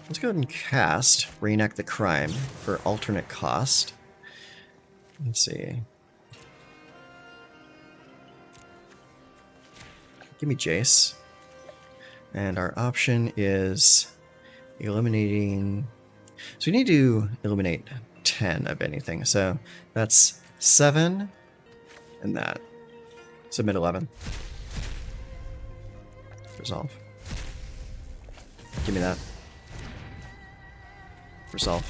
Let's go ahead and cast Reenact the Crime for alternate cost. Let's see. Give me Jace. And our option is eliminating... So we need to eliminate 10 of anything. So that's 7 and that. Submit 11. Resolve. Give me that. Resolve.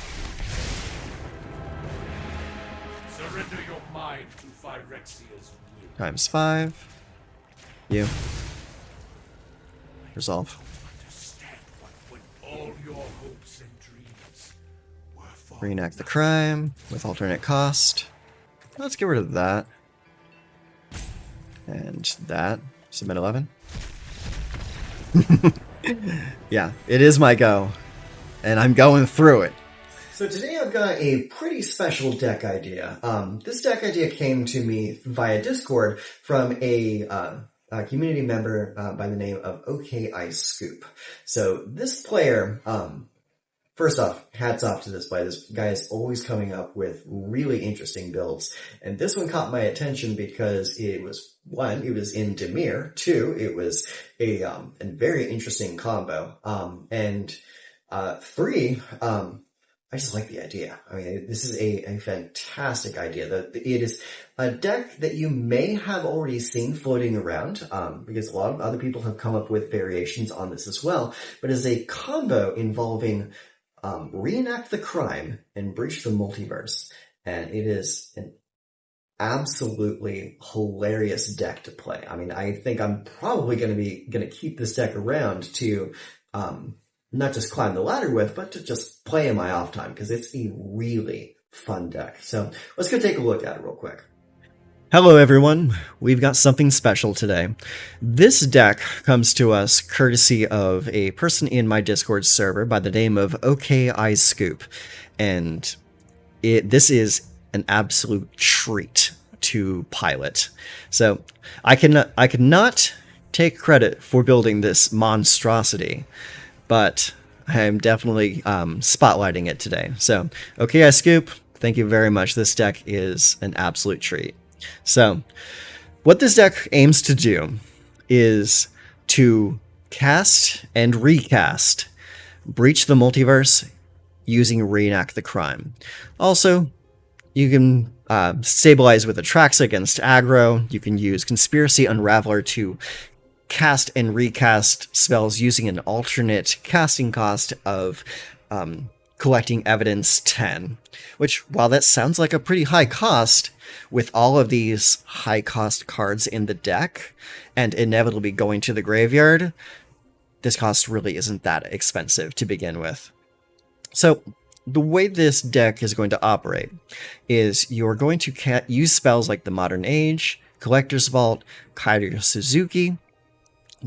Surrender your mind to Phyrexia's will. Times 5. You. Resolve. Understand what when all your hopes and dreams were for Reenact the crime with alternate cost. Let's get rid of that. And that. Submit 11. Yeah, it is my go. And I'm going through it. So today I've got a pretty special deck idea. This deck idea came to me via Discord from a community member by the name of OKI Scoop. So this player, first off, hats off to this player. This guy is always coming up with really interesting builds. And this one caught my attention because it was, one, it was in Dimir. Two, it was a very interesting combo. Three, I just like the idea. I mean, this is a fantastic idea. It is a deck that you may have already seen floating around, because a lot of other people have come up with variations on this as well, but as a combo involving Reenact the Crime and Breach the Multiverse. And it is an absolutely hilarious deck to play. I mean, I think I'm probably gonna keep this deck around to not just climb the ladder with, but to just play in my off time, because it's a really fun deck. So let's go take a look at it real quick. Hello everyone, we've got something special today. This deck comes to us courtesy of a person in my Discord server by the name of OKI Scoop, and this is an absolute treat to pilot. So I could not take credit for building this monstrosity, but I'm definitely spotlighting it today. So, OKI Scoop, thank you very much. This deck is an absolute treat. So, what this deck aims to do is to cast and recast Breach the Multiverse using Reenact the Crime. Also, you can stabilize with Atraxa against aggro. You can use Conspiracy Unraveler to cast and recast spells using an alternate casting cost of collecting evidence 10, which, while that sounds like a pretty high cost, with all of these high cost cards in the deck and inevitably going to the graveyard, this cost really isn't that expensive to begin with. So the way this deck is going to operate is you're going to use spells like the Modern Age, Collector's Vault, Kaido Suzuki,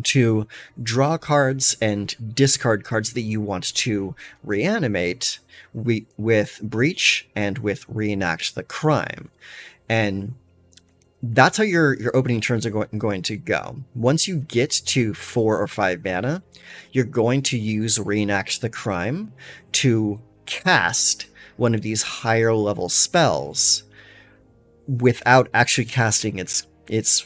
to draw cards and discard cards that you want to reanimate with Breach and with Reenact the Crime. And that's how your opening turns are going to go. Once you get to 4 or 5 mana, you're going to use Reenact the Crime to cast one of these higher level spells without actually casting its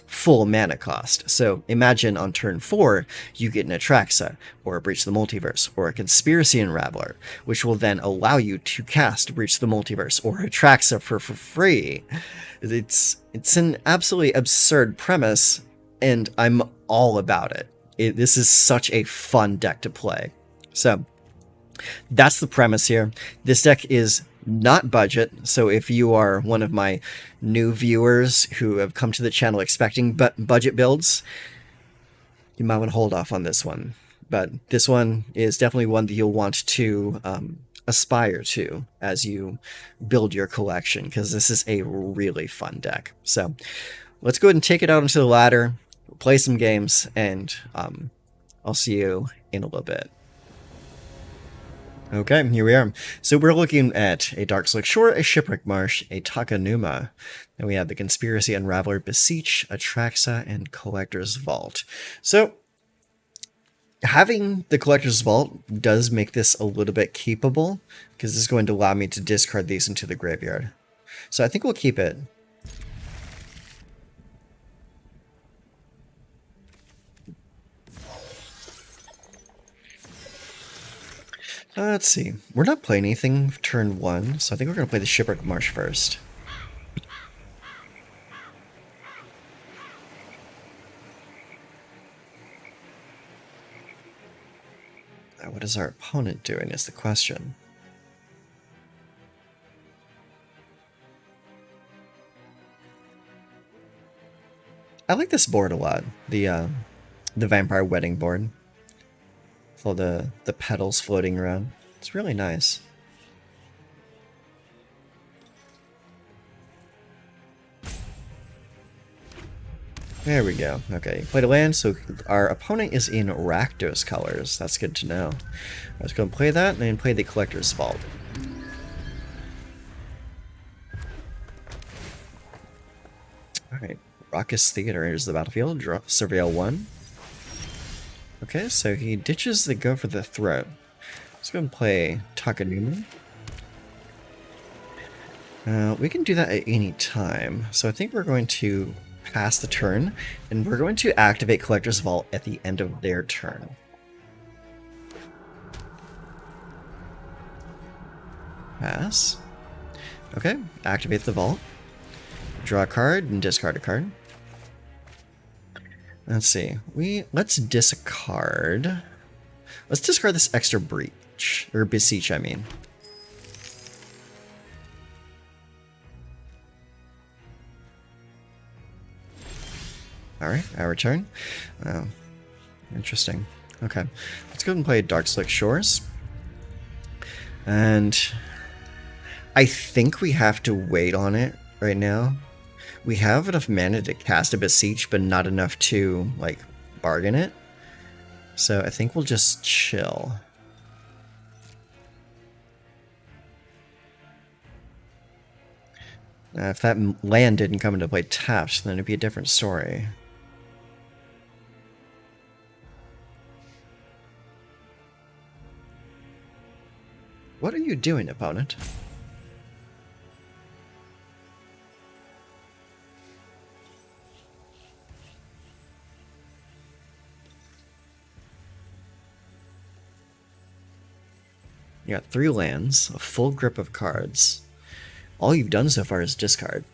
full mana cost. So imagine on turn 4, you get an Atraxa, or a Breach the Multiverse, or a Conspiracy Unraveler, which will then allow you to cast Breach the Multiverse or Atraxa for free. It's an absolutely absurd premise, and I'm all about it. This is such a fun deck to play. So that's the premise here. This deck is not budget, so if you are one of my new viewers who have come to the channel expecting budget builds, you might want to hold off on this one. But this one is definitely one that you'll want to aspire to as you build your collection, because this is a really fun deck. So let's go ahead and take it out onto the ladder, play some games, and I'll see you in a little bit. Okay, here we are. So we're looking at a Darkslick Shore, a Shipwreck Marsh, a Takanuma. Then we have the Conspiracy Unraveler, Beseech, Atraxa, and Collector's Vault. So having the Collector's Vault does make this a little bit keepable, because this is going to allow me to discard these into the graveyard. So I think we'll keep it. Let's see. We're not playing anything turn 1, so I think we're going to play the Shipwreck Marsh first. What is our opponent doing is the question. I like this board a lot. The Vampire Wedding board. With all the petals floating around. It's really nice. There we go. Okay, played a land, so our opponent is in Rakdos colors. That's good to know. Let's go and play that, and then play the Collector's Vault. Alright, Raucous Theater enters the battlefield. Draw Surveil 1. Okay, so he ditches the go for the throat. Let's go and play Takanuma. We can do that at any time, so I think we're going to pass the turn, and we're going to activate Collector's Vault at the end of their turn. Pass. Okay, activate the vault. Draw a card and discard a card. Let's see. Let's discard. Let's discard this extra breach, or beseech, I mean. Alright, our turn. Oh, interesting. Okay, let's go and play Dark Slick Shores. And I think we have to wait on it right now. We have enough mana to cast a Beseech, but not enough to, like, bargain it. So I think we'll just chill. If that land didn't come into play tapped, then it'd be a different story. What are you doing, opponent? You got 3 lands, a full grip of cards. All you've done so far is discard.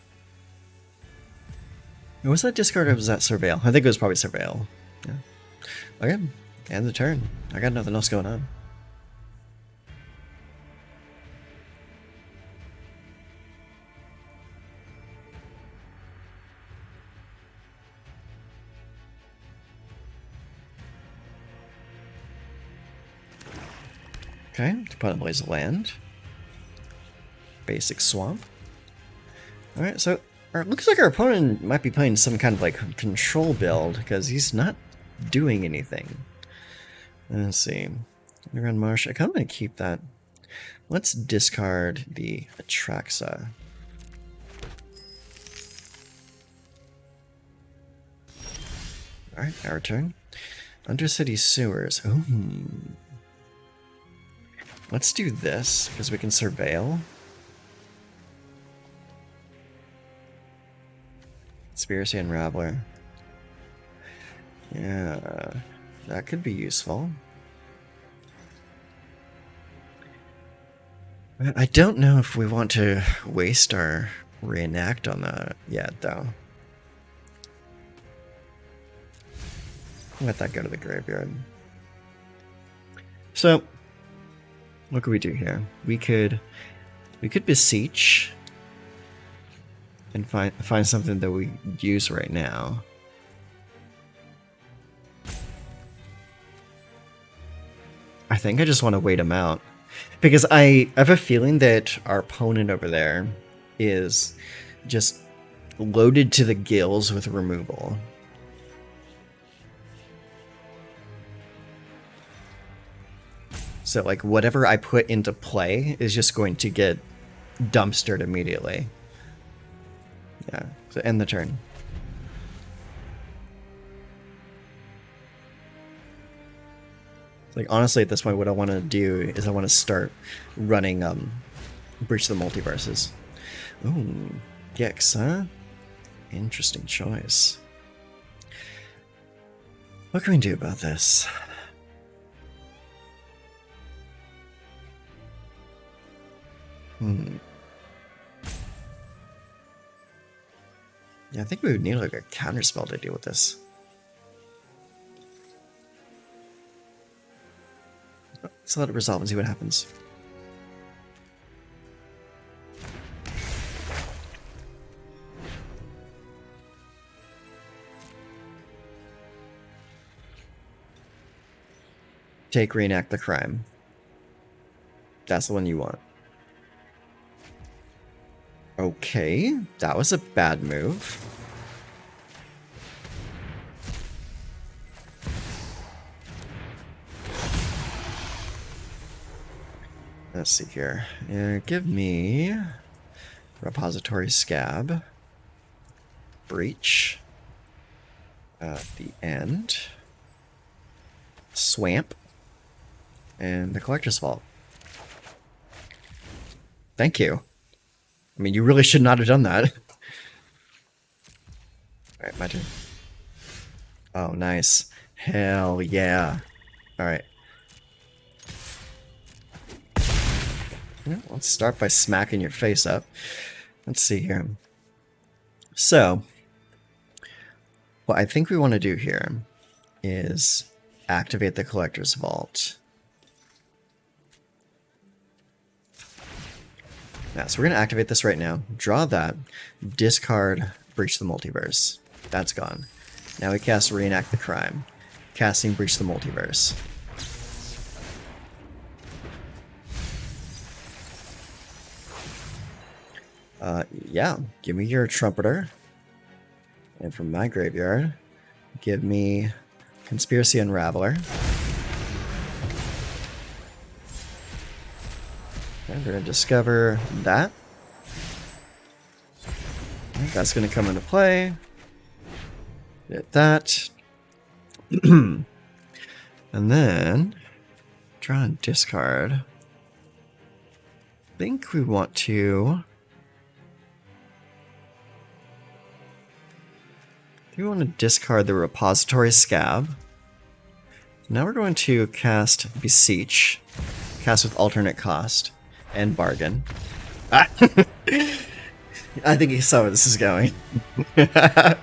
Was that discard or was that Surveil? I think it was probably Surveil. Yeah. Okay, end the turn. I got nothing else going on. Okay, opponent plays a land. Basic swamp. Alright, so it looks like our opponent might be playing some kind of like control build because he's not doing anything. Let's see. Underground Marsh. I kind of want to keep that. Let's discard the Atraxa. Alright, our turn. Undercity Sewers. Ooh. Let's do this, because we can surveil. Conspiracy Unraveler. Yeah, that could be useful. I don't know if we want to waste our reenact on that yet, though. Let that go to the graveyard. So, what could we do here? We could beseech and find something that we use right now. I think I just want to wait him out because I have a feeling that our opponent over there is just loaded to the gills with removal. So, like, whatever I put into play is just going to get dumpstered immediately. Yeah, so end the turn. Like, honestly, at this point, what I want to do is I want to start running Breach the Multiverses. Ooh, Gex, huh? Interesting choice. What can we do about this? Yeah, I think we would need like a counterspell to deal with this. Let's let it resolve and see what happens. Take Reenact the Crime. That's the one you want. Okay, that was a bad move. Let's see here. Give me Repository Scab, Breach, the End, Swamp, and the Collector's Vault. Thank you. I mean, you really should not have done that. Alright, my turn. Oh, nice. Hell yeah. Alright. Yeah, let's start by smacking your face up. Let's see here. So, what I think we want to do here is activate the Collector's Vault. Yeah, so we're going to activate this right now. Draw that. Discard Breach the Multiverse. That's gone. Now we cast Reenact the Crime. Casting Breach the Multiverse. Yeah, give me your Trumpeter. And from my graveyard, give me Conspiracy Unraveler. And we're going to discover that. That's going to come into play. Get that. And then draw and discard. I think we want to... we want to discard the Repository Scab. Now we're going to cast Beseech. Cast with alternate cost. And Bargain. Ah. I think you saw where this is going. That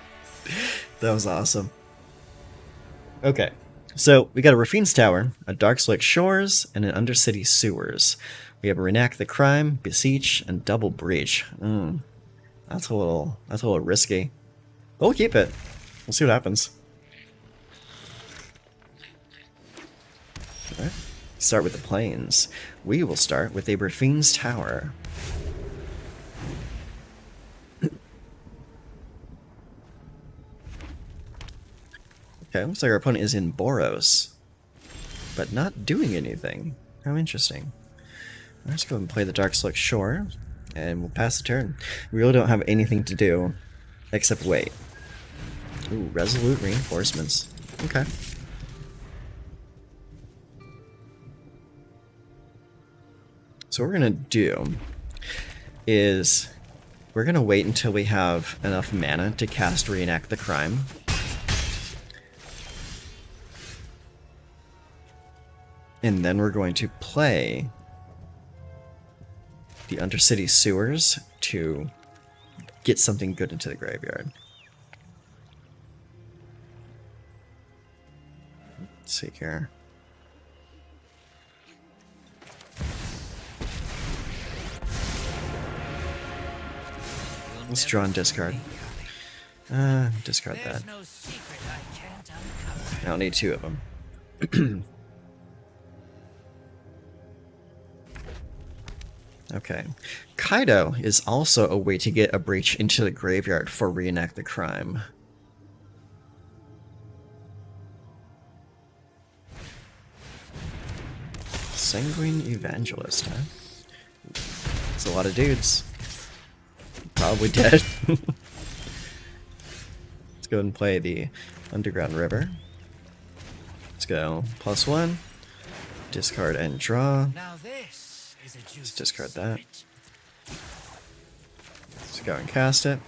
was awesome. Okay. So we got a Rafine's Tower, a Darkslick Shores, and an Undercity Sewers. We have Reenact the Crime, Beseech, and Double Breach. That's a little risky. We'll keep it. We'll see what happens. Alright. Start with the plains. We will start with a Rafine's Tower. Okay, looks like our opponent is in Boros, but not doing anything. How interesting. Let's go and play the Darkslick Shore, and we'll pass the turn. We really don't have anything to do except wait. Ooh, Resolute Reinforcements. Okay. So what we're going to do is we're going to wait until we have enough mana to cast Reenact the Crime. And then we're going to play the Undercity Sewers to get something good into the graveyard. Let's see here. Let's draw and discard. Discard that. I don't need two of them. Okay. Kaido is also a way to get a breach into the graveyard for Reenact the Crime. Sanguine Evangelist, huh? It's a lot of dudes. Probably dead. Let's go ahead and play the Underground River. Let's go +1, Discard and draw. Now this is a juicy Let's discard that. secret. Let's go and cast it.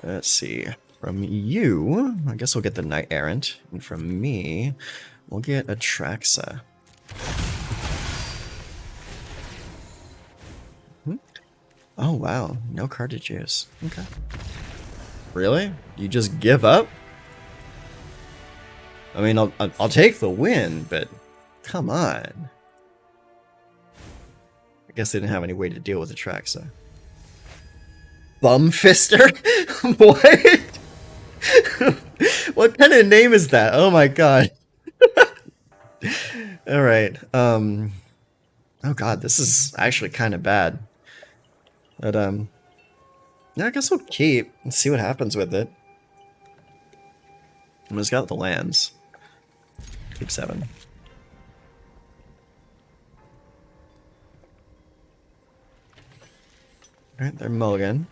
Let's see. From you, I guess we'll get the Knight Errant. And from me, we'll get Atraxa. Oh, wow. No card to choose. Okay. Really? You just give up? I mean, I'll take the win, but come on. I guess they didn't have any way to deal with Atraxa. Bumfister? What? What kind of name is that? Oh my god. Alright. Oh god, this is actually kind of bad. But, yeah, I guess we'll keep and see what happens with it. I mean, it's got the lands. Keep 7. Alright, they're mulligan.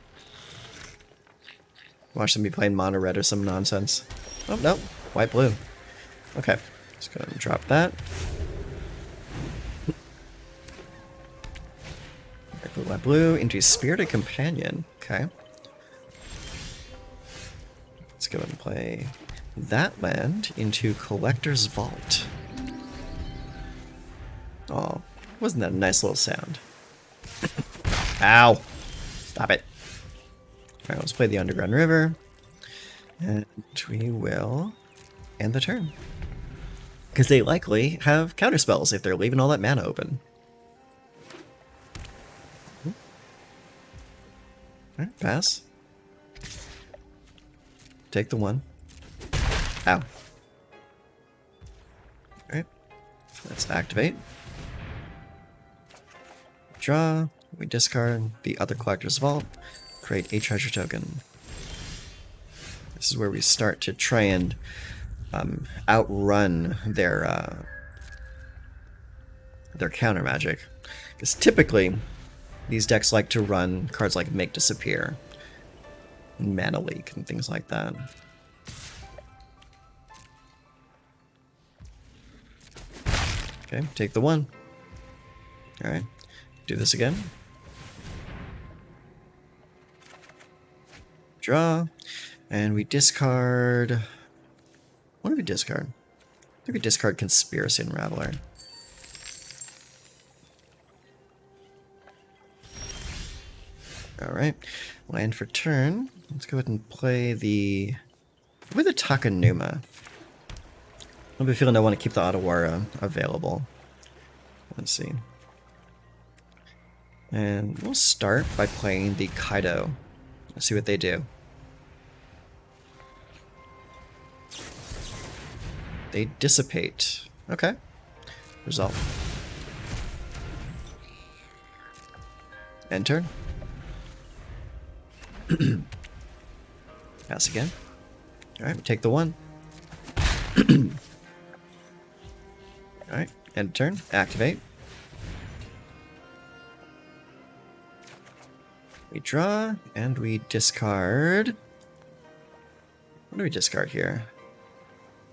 Watch them be playing mono red or some nonsense. Oh, no. White blue. Okay. Let's go ahead and drop that. White blue into Spirited Companion. Okay. Let's go ahead and play that land into Collector's Vault. Oh, wasn't that a nice little sound? Ow! Stop it. Alright, let's play the Underground River. And we will end the turn. Because they likely have counterspells if they're leaving all that mana open. Alright, pass. Take the 1. Ow. Alright. Let's activate. Draw. We discard the other Collector's Vault. Create a treasure token. This is where we start to try and outrun their counter magic. Because typically, these decks like to run cards like Make Disappear, Mana Leak, and things like that. Okay, take the 1. Alright, do this again. Draw, and we discard... What do we discard? I think we discard Conspiracy Unraveler. Alright, land for turn. Let's go ahead and play the... with a Takanuma. I have a feeling I want to keep the Otawara available. Let's see. And we'll start by playing the Kaido. Let's see what they do. They dissipate. Okay. Result. End turn. Pass again. Alright, we take the 1. Alright, end turn. Activate. We draw, and we discard... What do we discard here?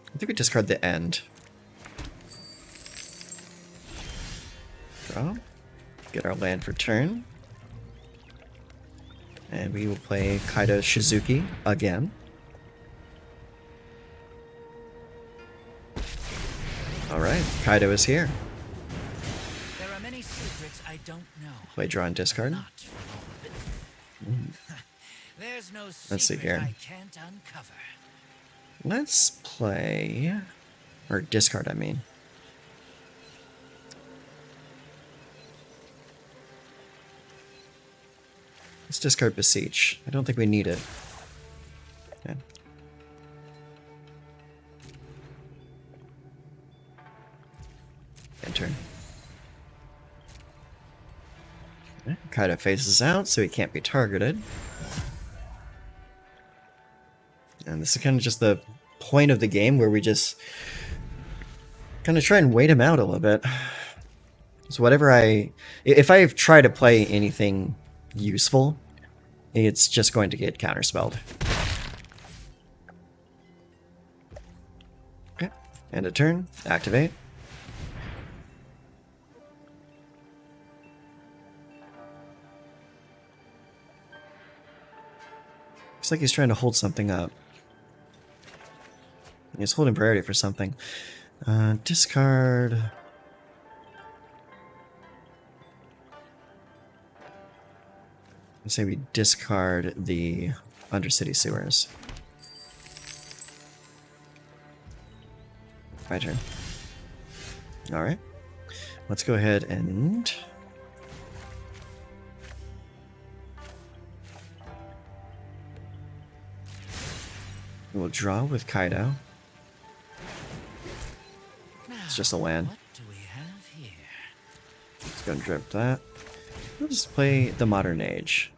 I think we discard the end. Draw. Get our land for turn. And we will play Kaido Shizuki again. Alright, Kaido is here. There are many secrets I don't know. Play draw and discard. Not all of it. There's no Let's see here. secret I can't uncover. Let's play... or discard, I mean. Let's discard Beseech. I don't think we need it. Okay. End turn. Okay. Kaido phases out, so he can't be targeted. And this is kind of just the point of the game where we just kind of try and wait him out a little bit. So whatever if I try to play anything useful it's just going to get counterspelled. Okay, end of turn, activate. Looks like he's trying to hold something up. He's holding priority for something. Discard. Let's say we discard the Undercity Sewers. My turn. Alright. Let's go ahead and... we'll draw with Kaido. It's just a land. What do we have here? Let's go and drip that. We'll just play the Modern Age.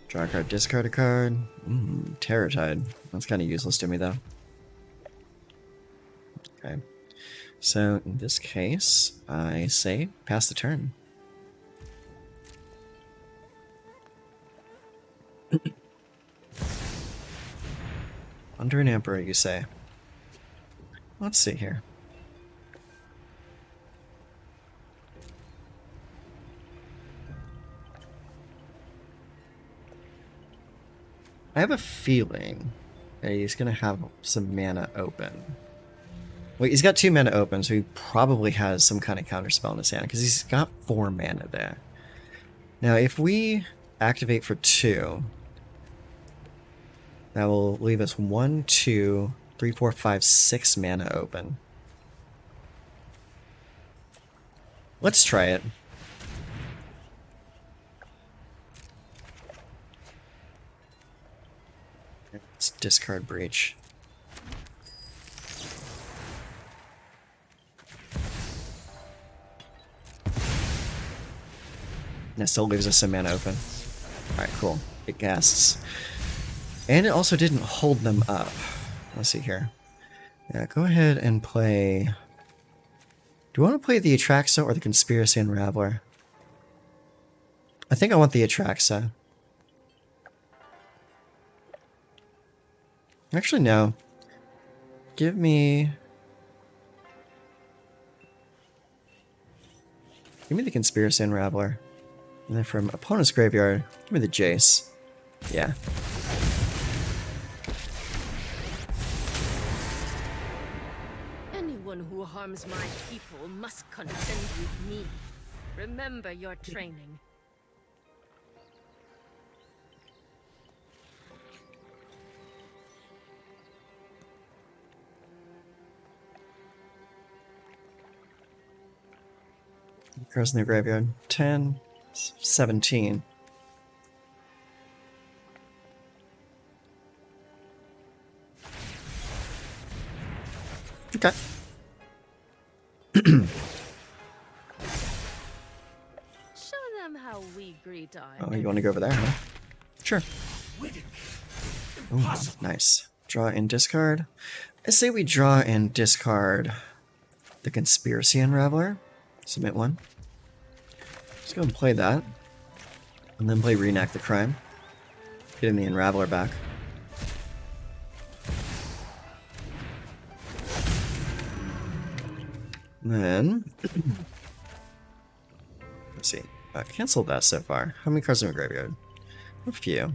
Draw a card, discard a card. Terror Tide. That's kind of useless to me, though. Okay. So, in this case, I say pass the turn. Under an Emperor, you say? Let's see here. I have a feeling that he's going to have some mana open. Well, he's got 2 mana open, so he probably has some kind of counterspell in his hand, because he's got 4 mana there. Now, if we activate for 2... that will leave us 1, 2, 3, 4, 5, 6 mana open. Let's try it. Let's discard Breach. That still leaves us some mana open. Alright, cool. It casts. And it also didn't hold them up. Let's see here. Yeah, go ahead and play... do you want to play the Atraxa or the Conspiracy Unraveler? I think I want the Atraxa. Actually, no. Give me... give me the Conspiracy Unraveler. And then from opponent's graveyard, give me the Jace. Yeah. Anyone who harms my people must contend with me. Remember your training. Cards in the graveyard. 10, 17. Okay. Show them how we greet our Oh, you want to go over there, huh? Sure. Ooh, nice. Draw and discard. I say we draw and discard the Conspiracy Unraveler. Submit one. Let's go and play that. And then play Reenact the Crime. Getting the Unraveler back. And then... let's see. I canceled that so far. How many cards in my graveyard? A few.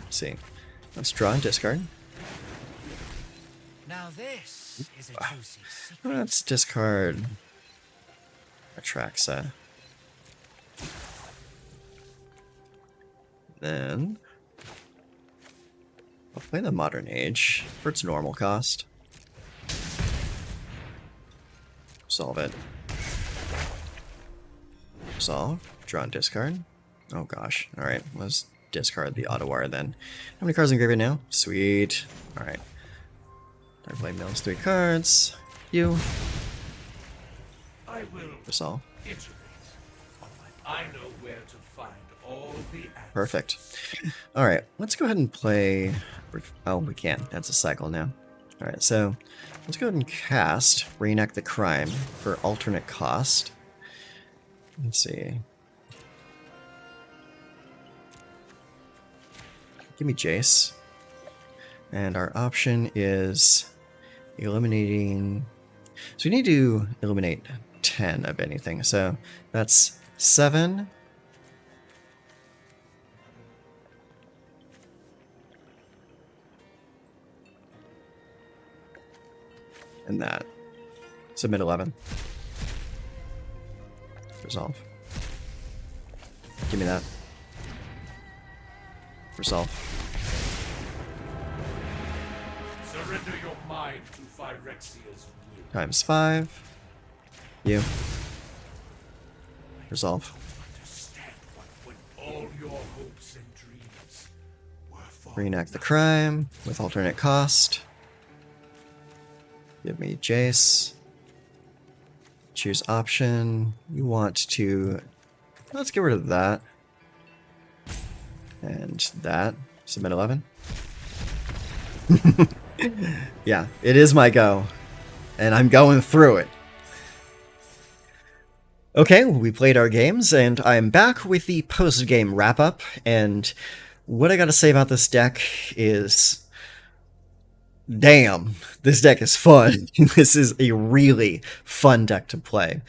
Let's see. Let's draw and discard. Now this is a juicy secret. Let's discard Atraxa. Then I'll play the Modern Age for its normal cost. Solve it. Solve. Draw and discard. Oh gosh. Alright, let's discard the Ottawa then. How many cards in graveyard now? Sweet. Alright. I play mills 3 cards. You. I will Resolve. iterate. I know where to find all the answers. Perfect. Alright, let's go ahead and play... oh, we can't. That's a cycle now. Alright, so let's go ahead and cast Reenact the Crime for alternate cost. Let's see. Give me Jace. And our option is eliminating... So we need to eliminate 10 of anything. So that's 7. And that. Submit 11. Resolve. Give me that. Resolve. Surrender your mind to Phyrexia's will. Times 5. You. Resolve. Understand what when all your hopes and dreams were for Reenact the crime with alternate cost. Give me Jace. Choose option. You want to... Let's get rid of that. And that. Submit 11. Yeah, it is my go. And I'm going through it. Okay, we played our games, and I'm back with the post-game wrap-up. And what I gotta say about this deck is... Damn, this deck is fun. This is a really fun deck to play.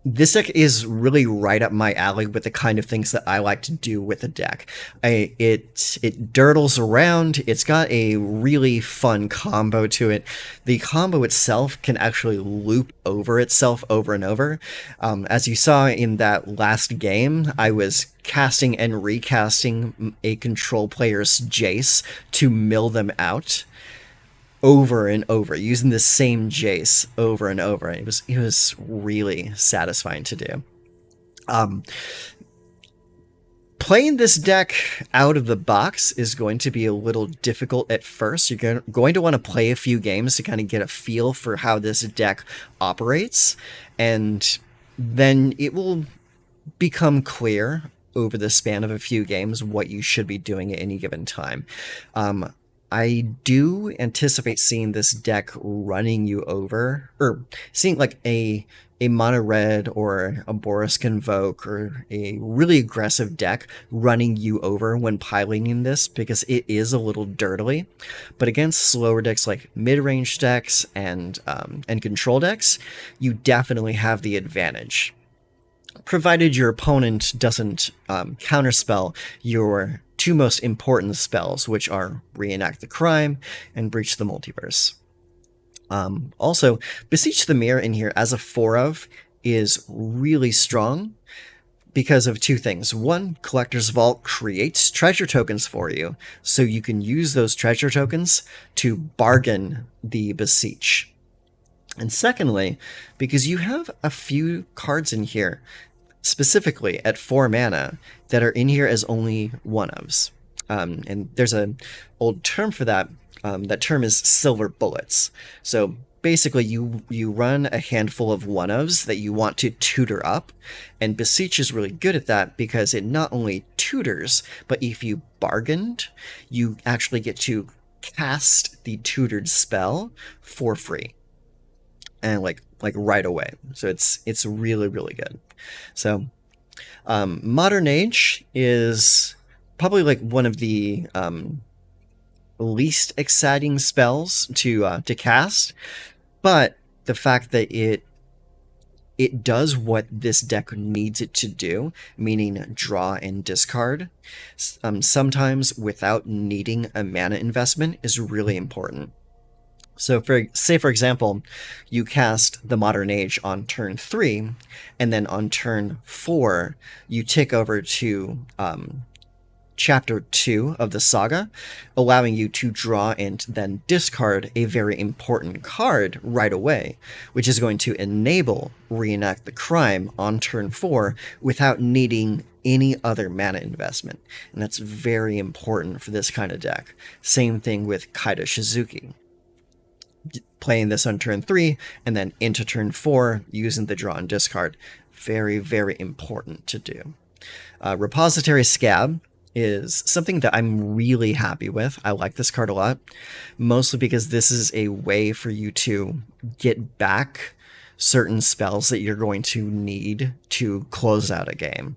This deck is really right up my alley with the kind of things that I like to do with the deck. It dirtles around. It's got a really fun combo to it. The combo itself can actually loop over itself over and over. As you saw in that last game, I was casting and recasting a control player's Jace to mill them out over and over, using the same Jace over and over. It was really satisfying to do. Playing this deck out of the box is going to be a little difficult at first. You're going to want to play a few games to kind of get a feel for how this deck operates, and then it will become clear over the span of a few games what you should be doing at any given time. I do anticipate seeing this deck running you over, or seeing like a mono red or a Boris Convoke or a really aggressive deck running you over when piloting this, because it is a little dirtily. But against slower decks like mid-range decks and control decks, you definitely have the advantage, provided your opponent doesn't counterspell your two most important spells, which are Reenact the Crime and Breach the Multiverse. Also, Beseech the Mirror in here as a 4-of is really strong because of two things. One, Collector's Vault creates treasure tokens for you, so you can use those treasure tokens to bargain the Beseech. And secondly, because you have a few cards in here, specifically at 4 mana, that are in here as only 1-ofs. And there's an old term for that. That term is silver bullets. So basically you run a handful of 1-ofs that you want to tutor up, and Beseech is really good at that because it not only tutors, but if you bargained, you actually get to cast the tutored spell for free. And like right away. So it's really, really good. So Modern Age is probably like one of the least exciting spells to cast, but the fact that it does what this deck needs it to do, meaning draw and discard, sometimes without needing a mana investment, is really important. So for example, you cast the Modern Age on turn 3, and then on turn 4, you tick over to chapter 2 of the saga, allowing you to draw and then discard a very important card right away, which is going to enable Reenact the Crime on turn 4 without needing any other mana investment. And that's very important for this kind of deck. Same thing with Kaido Shizuki. Playing this on turn 3 and then into turn 4 using the draw and discard. Very, very important to do. Repository Scab is something that I'm really happy with. I like this card a lot, mostly because this is a way for you to get back certain spells that you're going to need to close out a game.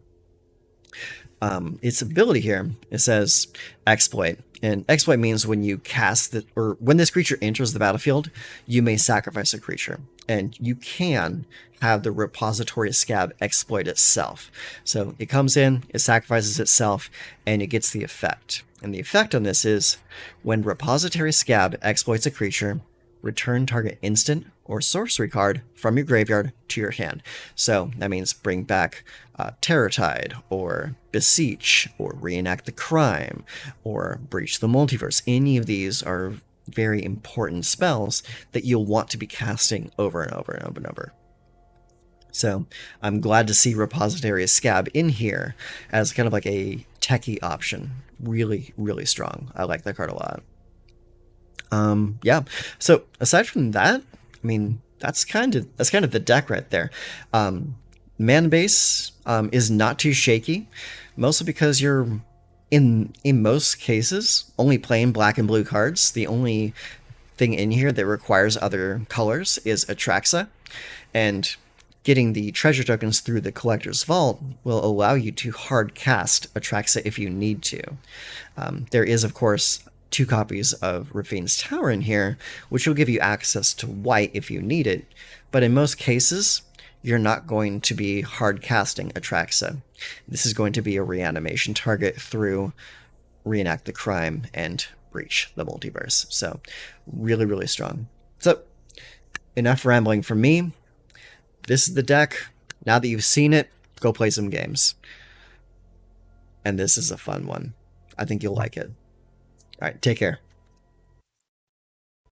Its ability here, it says exploit, and exploit means when you cast it, or when this creature enters the battlefield, you may sacrifice a creature, and you can have the repository scab exploit itself. So it comes in, it sacrifices itself, and it gets the effect. And the effect on this is when repository scab exploits a creature, return target instant or sorcery card from your graveyard to your hand. So that means bring back Terror Tide, or Beseech, or Reenact the Crime, or Breach the Multiverse. Any of these are very important spells that you'll want to be casting over and over and over and over. So I'm glad to see Repository Scab in here as kind of like a techie option. Really, really strong. I like that card a lot. Yeah. So aside from that, I mean, that's kind of the deck right there. Mana base is not too shaky, mostly because you're in most cases only playing black and blue cards. The only thing in here that requires other colors is Atraxa, and getting the treasure tokens through the collector's vault will allow you to hard cast Atraxa if you need to. There is, of course, 2 copies of Rafine's Tower in here, which will give you access to white if you need it, but in most cases, you're not going to be hard casting Atraxa. This is going to be a reanimation target through Reenact the Crime and Breach the Multiverse. So, really, really strong. So, enough rambling from me. This is the deck. Now that you've seen it, go play some games. And this is a fun one. I think you'll like it. All right, take care.